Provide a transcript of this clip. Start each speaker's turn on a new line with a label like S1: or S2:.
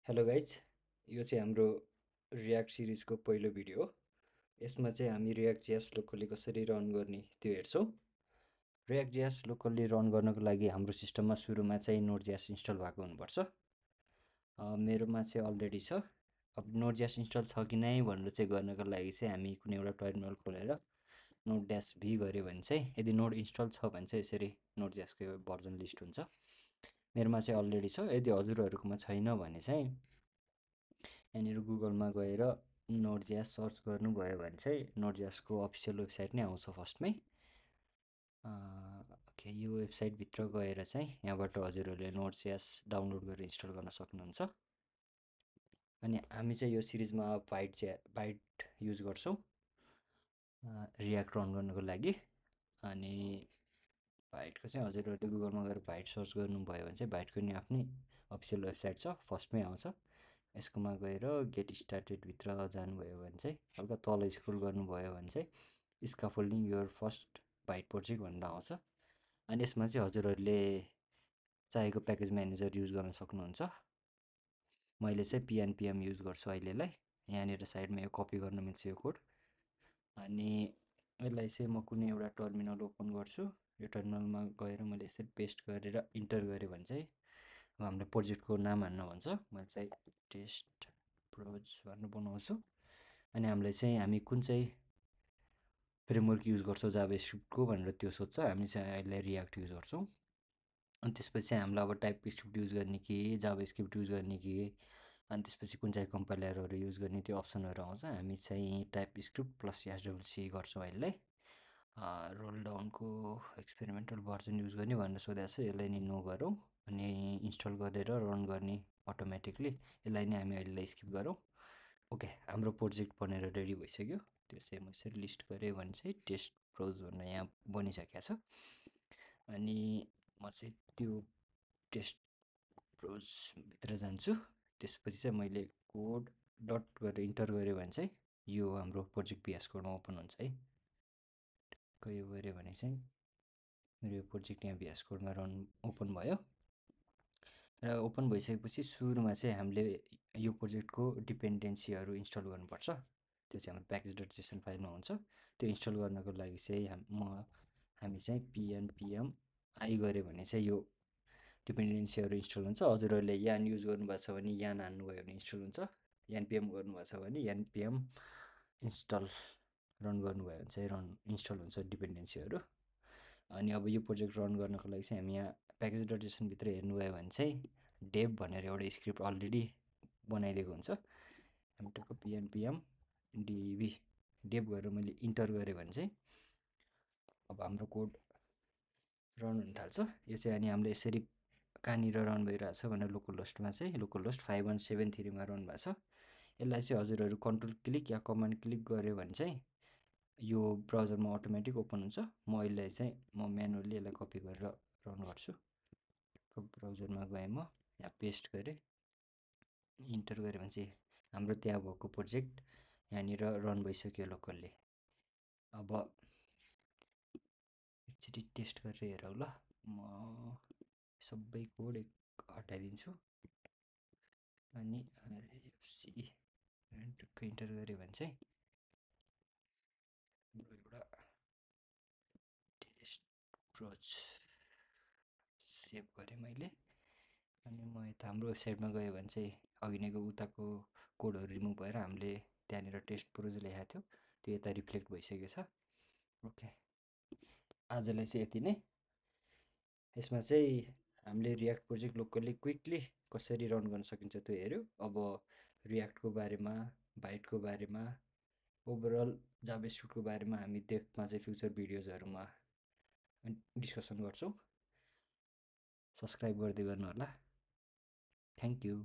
S1: Hello guys, यो चाहिँ हाम्रो रियाक्ट सिरिजको पहिलो भिडियो हो। यसमा चाहिँ हामी रियाक्ट जेएस लोकल्ली कसरी रन गर्ने त्यो हेर्छौँ। रियाक्ट जेएस लोकल्ली रन गर्नको लागि हाम्रो सिस्टममा सुरुमा चाहिँ नोड जेएस इन्स्टल भएको हुनुपर्छ। मेरोमा चाहिँ अलरेडी छ। अब नोड जेएस इन्स्टल छ कि नै भनेर चाहिँ गर्नको लागि चाहिँ हामी कुनै एउटा टर्मिनल खोलेर नोड ड्यास भी गऱ्यो भने चाहिँ यदि नोड इन्स्टल छ भने चाहिँ यसरी नोड जेएसको भर्जन लिस्ट हुन्छ। मेरोमा चाहिँ अलरेडी छ। यदि हजुरहरूकोमा छैन भने चाहिँ यहाँनिर गुगलमा गएर नोड जेएस सर्च गर्नुभयो भने चाहिँ नोड जेएसको अफिसियल वेबसाइट नै आउँछ फर्स्टमै। ओके, यो वेबसाइटभित्र गएर चाहिँ यहाँबाट हजुरहरूले नोड जेएस डाउनलोड गरेर इन्स्टल गर्न सक्नुहुन्छ। अनि हामी चाहिँ यो सिरिजमा बाइट युज गर्छौँ रियाक्ट रन गर्नको लागि। अनि बाइटको चाहिँ हजुरहरूले गुगलमा गएर बाइट सर्च गर्नुभयो भने चाहिँ बाइटको नि आफ्नै अफिसियल वेबसाइट छ, फर्स्टमै आउँछ। यसकोमा गएर गेट स्टार्टेडभित्र जानुभयो भने चाहिँ हल्का तल स्क्रोल गर्नुभयो भने चाहिँ स्काफोल्डिङ योर फर्स्ट बाइट प्रोजेक्ट भनेर आउँछ। अनि यसमा चाहिँ हजुरहरूले चाहेको प्याकेज म्यानेजर युज गर्न सक्नुहुन्छ। मैले चाहिँ पिएनपिएम युज गर्छु अहिलेलाई। यहाँनिर साइडमा यो कपी गर्न मिल्छ यो कोड। अनि यसलाई चाहिँ म कुनै एउटा टर्मिनल ओपन गर्छु। यो टर्मिनलमा गएर मैले यसरी पेस्ट गरेर इन्टर गरेँ भने चाहिँ अब हाम्रो प्रोजेक्टको नाम हाल्न भन्छ। मैले चाहिँ टेस्ट प्रोज भनेर बनाउँछु। अनि हामी कुन चाहिँ फ्रेमवर्क युज गर्छौँ जाभा स्क्रिप्टको भनेर त्यो सोध्छ। हामी चाहिँ अहिले रियाक्ट युज गर्छौँ। अनि त्यसपछि चाहिँ हामीलाई अब टाइप स्क्रिप्ट युज गर्ने कि जाभा स्क्रिप्ट युज गर्ने कि अनि त्यसपछि कुन चाहिँ कम्पाइलरहरू युज गर्ने त्यो अप्सनहरू आउँछ। हामी चाहिँ टाइप स्क्रिप्ट प्लस एसडब्ल्युसी गर्छौँ अहिले। रोल डाउनको एक्सपेरिमेन्टल भर्जन युज गर्ने भनेर सोधेको छ। यसलाई नि नो गरौँ अनि इन्स्टल गरेर रन गर्ने अटोमेटिकली। यसलाई नै हामी अहिले स्किप गरौँ। ओके, हाम्रो प्रोजेक्ट बनेर रेडी भइसक्यो। त्यो चाहिँ म यसरी लिस्ट गरेँ भने चाहिँ टेस्ट प्रोज भनेर यहाँ बनिसकेको छ। अनि म चाहिँ त्यो टेस्ट प्रोजभित्र जान्छु। त्यसपछि चाहिँ मैले कोड डट गरेर इन्टर गरेँ भने चाहिँ यो हाम्रो प्रोजेक्ट पिएस कोडमा ओपन हुन्छ है। यो गऱ्यो भने चाहिँ मेरो यो प्रोजेक्ट यहाँ भिएस कोडमा ओपन भयो। र ओपन भइसकेपछि सुरुमा चाहिँ हामीले यो प्रोजेक्टको डिपेन्डेन्सीहरू इन्स्टल गर्नुपर्छ। त्यो चाहिँ हाम्रो प्याकेज डट जेसन फाइलमा हुन्छ। त्यो इन्स्टल गर्नको लागि चाहिँ हामी चाहिँ पिएनपिएम आई गऱ्यो भने चाहिँ यो डिपेन्डेन्सीहरू इन्स्टल हुन्छ। हजुरहरूले यान युज गर्नुभएको छ भने यान हान्नुभयो भने इन्स्टल हुन्छ। यानपिएम गर्नुभएको छ भने यानपिएम इन्स्टल रन गर्नुभयो भने चाहिँ इन्स्टल हुन्छ डिपेन्डेन्सीहरू। अनि अब यो प्रोजेक्ट रन गर्नको लागि चाहिँ हामी यहाँ प्याकेज डट जेसनभित्र हेर्नुभयो भने चाहिँ डेभ भनेर एउटा स्क्रिप्ट अलरेडी बनाइदिएको हुन्छ। हामी टक्क पिएनपिएम डिबी डेभ गरेर मैले इन्टर गरेँ भने चाहिँ अब हाम्रो कोड रन हुन थाल्छ। यो चाहिँ अनि हामीले यसरी कहाँनिर रन भइरहेछ भनेर लोकल होस्टमा चाहिँ लोकल होस्ट 5173मा रन भएको छ। यसलाई चाहिँ हजुरहरू कन्ट्रोल क्लिक या कमान्ड क्लिक गऱ्यो भने चाहिँ यो ब्राउजरमा अटोमेटिक ओपन हुन्छ। म अहिले चाहिँ म म्यानुअली यसलाई कपी गरेर रन गर्छु। ब्राउजरमा गएँ, म यहाँ पेस्ट गरेँ, इन्टर गरेँ भने चाहिँ हाम्रो त्यहाँ भएको प्रोजेक्ट यहाँनिर रन भइसक्यो लोकल्ली। अब एकचोटि टेस्ट गरेर हेरौँ ल। म सबै कोड हटाइदिन्छु अनि टक्क इन्टर गरेँ भने चाहिँ हाम्रो एउटा टेस्ट प्रोज सेभ गरेँ मैले। अनि म यता हाम्रो वेबसाइटमा गयो भने चाहिँ अघि नैको उताको कोडहरू रिमुभ भएर हामीले त्यहाँनिर टेस्ट प्रोज लेखेको थियो त्यो यता रिफ्लेक्ट भइसकेको छ। ओके, आजलाई चाहिँ यति नै। यसमा चाहिँ हामीले रियाक्ट प्रोजेक्ट लोकल्ली क्विकली कसरी रन गर्न सकिन्छ त्यो हेऱ्यो। अब रियाक्टको बारेमा, बाइटको बारेमा, ओभरअल जाभास्क्रिप्टको बारेमा हामी डेप्थमा चाहिँ फ्युचर भिडियोजहरूमा डिस्कसन गर्छौँ। सब्सक्राइब गर्दै गर्नु होला। Thank you.